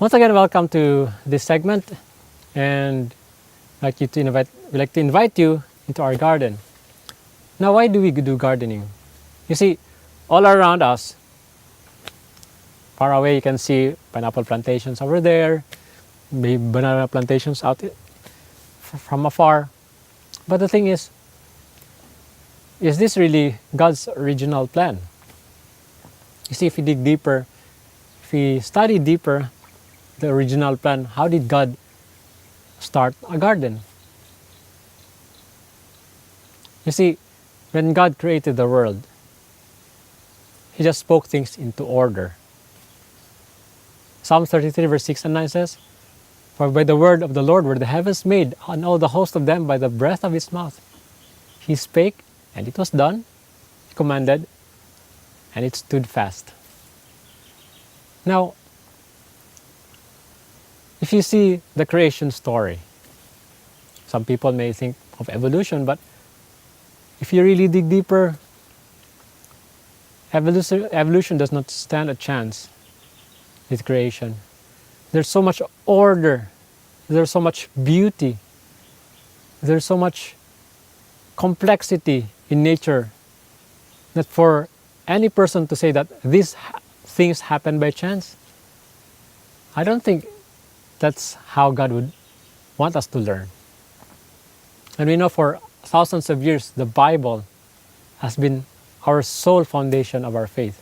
Once again, welcome to this segment, and we'd like to invite you into our garden. Now, why do we do gardening? You see, all around us, far away, you can see pineapple plantations over there, maybe banana plantations from afar. But the thing is this really God's original plan? You see, if we dig deeper, if we study deeper the original plan, how did God start a garden? You see, when God created the world, He just spoke things into order. Psalm 33 verse 6 and 9 says, "For by the word of the Lord were the heavens made, and all the host of them by the breath of His mouth. He spake, and it was done. He commanded, and it stood fast." Now, if you see the creation story, some people may think of evolution, but if you really dig deeper, evolution does not stand a chance with creation. There's so much order, there's so much beauty, there's so much complexity in nature that for any person to say that these things happen by chance, I don't think that's how God would want us to learn. And we know for thousands of years, the Bible has been our sole foundation of our faith.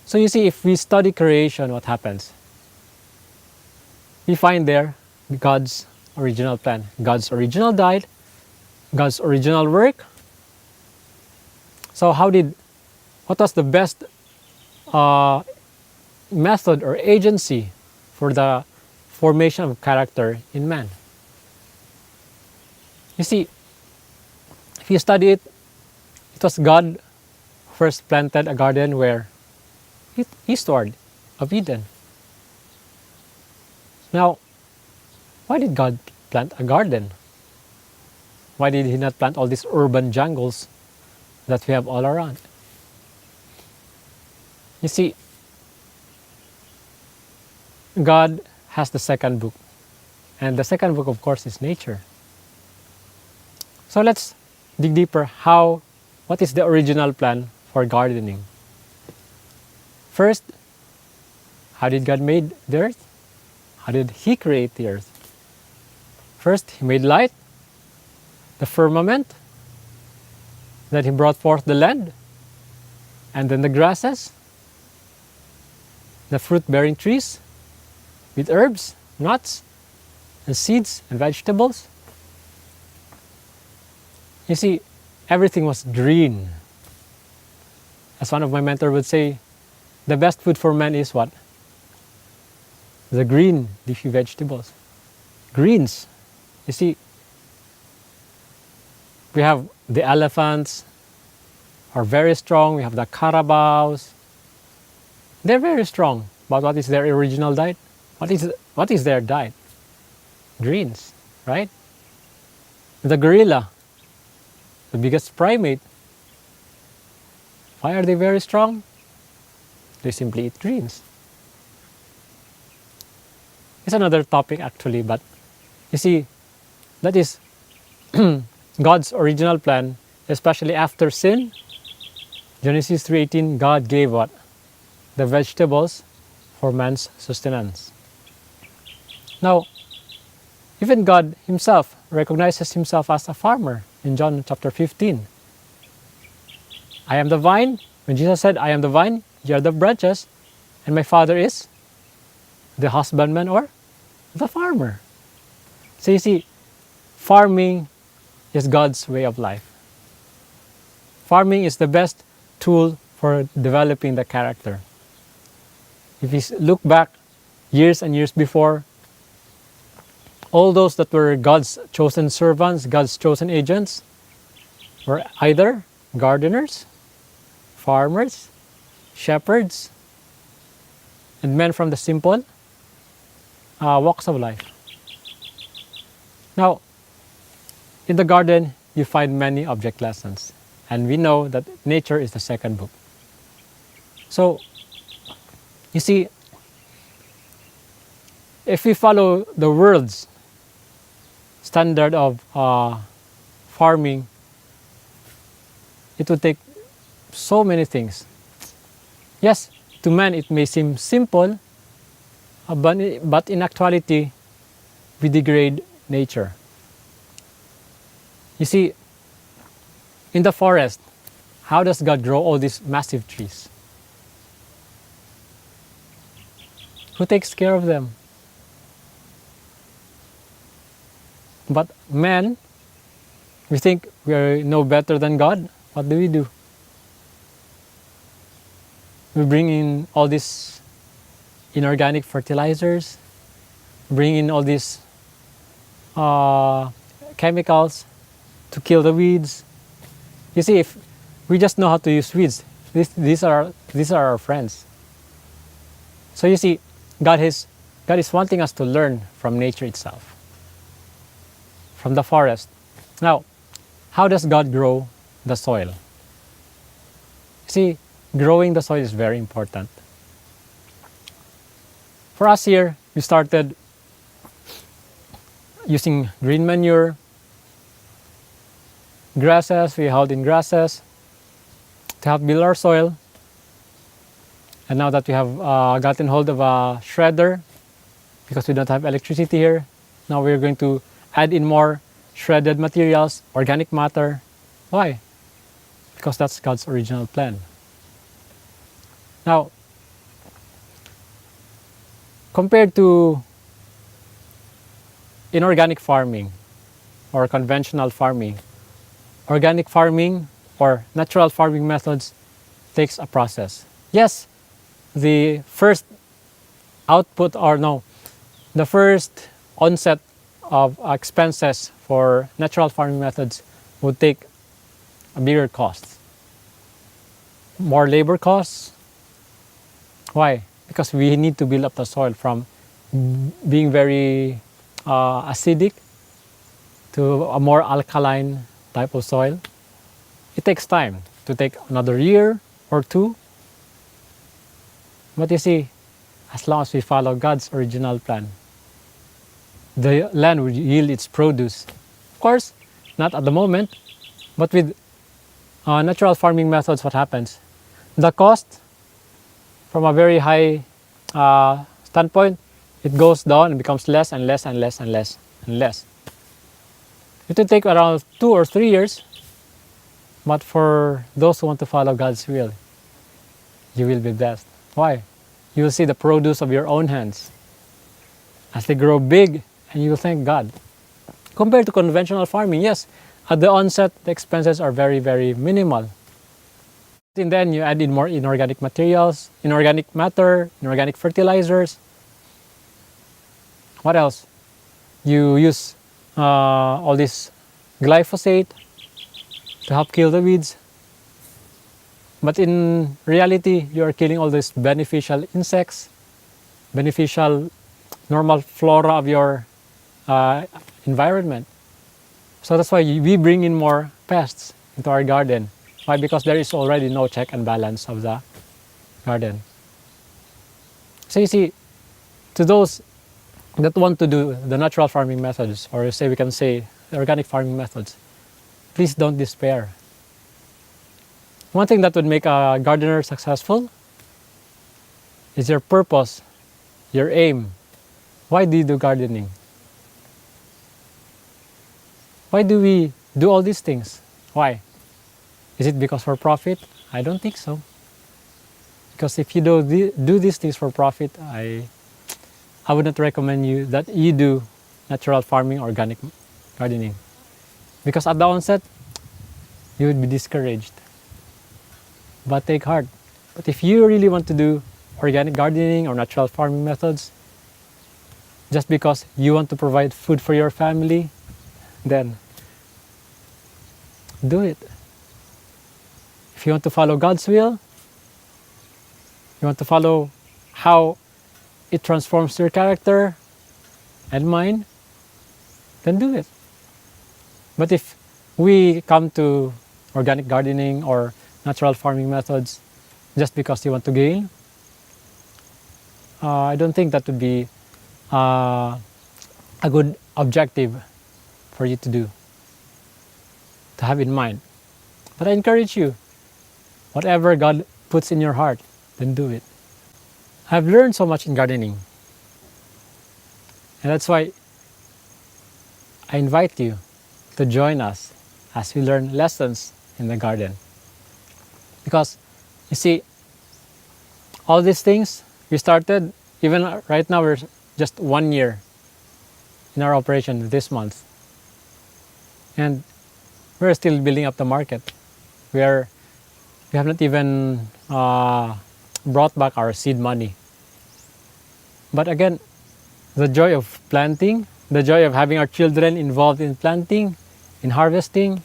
So you see, if we study creation, what happens? We find there God's original plan, God's original diet, God's original work. So what was the best method or agency for the formation of character in man? You see, if you study it, it was God who first planted a garden where? Eastward of Eden. Now, why did God plant a garden? Why did He not plant all these urban jungles that we have all around? You see, God has the second book. And the second book, of course, is nature. So let's dig deeper. What is the original plan for gardening? First, how did God make the earth? How did He create the earth? First, He made light, the firmament, then He brought forth the land, and then the grasses, the fruit-bearing trees, with herbs, nuts, and seeds and vegetables. You see, everything was green. As one of my mentors would say, the best food for man is what? The green leafy vegetables. Greens. You see, we have the elephants are very strong. We have the carabaos. They're very strong. But what is their original diet? What is their diet? Greens, right? The gorilla, the biggest primate. Why are they very strong? They simply eat greens. It's another topic actually, but you see, that is God's original plan, especially after sin. Genesis 3:18, God gave what? The vegetables for man's sustenance. Now, even God Himself recognizes Himself as a farmer in John chapter 15. I am the vine. When Jesus said, I am the vine, you are the branches, and my Father is the husbandman or the farmer. So you see, farming is God's way of life. Farming is the best tool for developing the character. If you look back years and years before, all those that were God's chosen servants, God's chosen agents, were either gardeners, farmers, shepherds, and men from the simple walks of life. Now, in the garden, you find many object lessons. And we know that nature is the second book. So, you see, if we follow the world's standard of farming, it would take so many things. Yes, to man it may seem simple, but in actuality, we degrade nature. You see, in the forest, how does God grow all these massive trees? Who takes care of them? But man, we think we are no better than God. What do? We bring in all these inorganic fertilizers, bring in all these chemicals to kill the weeds. You see, if we just know how to use weeds, these are our friends. So you see, God is wanting us to learn from nature itself, from the forest. Now, how does God grow the soil? See, growing the soil is very important. For us here, we started using green manure, grasses, we hauled in grasses to help build our soil. And now that we have gotten hold of a shredder, because we don't have electricity here, now we're going to add in more shredded materials, organic matter. Why? Because that's God's original plan. Now, compared to inorganic farming or conventional farming, organic farming or natural farming methods takes a process. Yes, the first output the first onset of expenses for natural farming methods would take a bigger cost. More labor costs. Why? Because we need to build up the soil from being very acidic to a more alkaline type of soil. It takes time to take another year or two. But you see, as long as we follow God's original plan, the land will yield its produce. Of course, not at the moment, but with natural farming methods, what happens? The cost from a very high standpoint, it goes down and becomes less and less and less and less and less. It will take around 2 or 3 years, but for those who want to follow God's will, you will be blessed. Why? You will see the produce of your own hands as they grow big, and you will thank God. Compared to conventional farming, yes, at the onset, the expenses are very, very minimal. And then you add in more inorganic materials, inorganic matter, inorganic fertilizers. What else? You use all this glyphosate to help kill the weeds. But in reality, you are killing all these beneficial insects, beneficial normal flora of your environment. So that's why we bring in more pests into our garden. Why? Because there is already no check and balance of the garden. So you see, to those that want to do the natural farming methods, or we can say the organic farming methods, please don't despair. One thing that would make a gardener successful is your purpose, your aim. Why do you do gardening? Why do we do all these things? Why? Is it because for profit? I don't think so. Because if you do these things for profit, I would not recommend you that you do natural farming, organic gardening. Because at the onset, you would be discouraged. But take heart. But if you really want to do organic gardening or natural farming methods, just because you want to provide food for your family, then do it. If you want to follow God's will, you want to follow how it transforms your character and mind, then do it. But if we come to organic gardening or natural farming methods just because you want to gain, I don't think that would be a good objective for you to do, to have in mind. But I encourage you, whatever God puts in your heart, then do it. I've learned so much in gardening. And that's why I invite you to join us as we learn lessons in the garden. Because, you see, all these things we started, even right now we're just 1 year in our operation this month. And we're still building up the market. We have not even brought back our seed money. But again, the joy of planting, the joy of having our children involved in planting, in harvesting,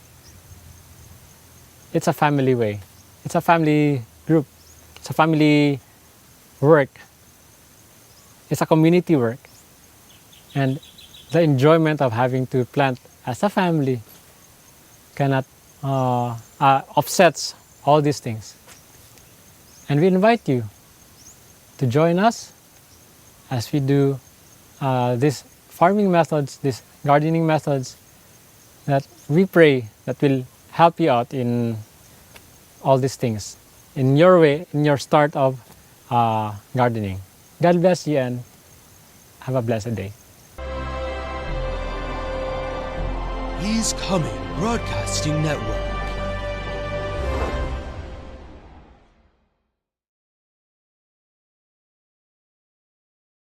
it's a family way. It's a family group. It's a family work. It's a community work. And the enjoyment of having to plant as a family cannot offsets all these things. And we invite you to join us as we do these farming methods, these gardening methods that we pray that will help you out in all these things, in your way, in your start of gardening. God bless you and have a blessed day. He's Coming Broadcasting Network.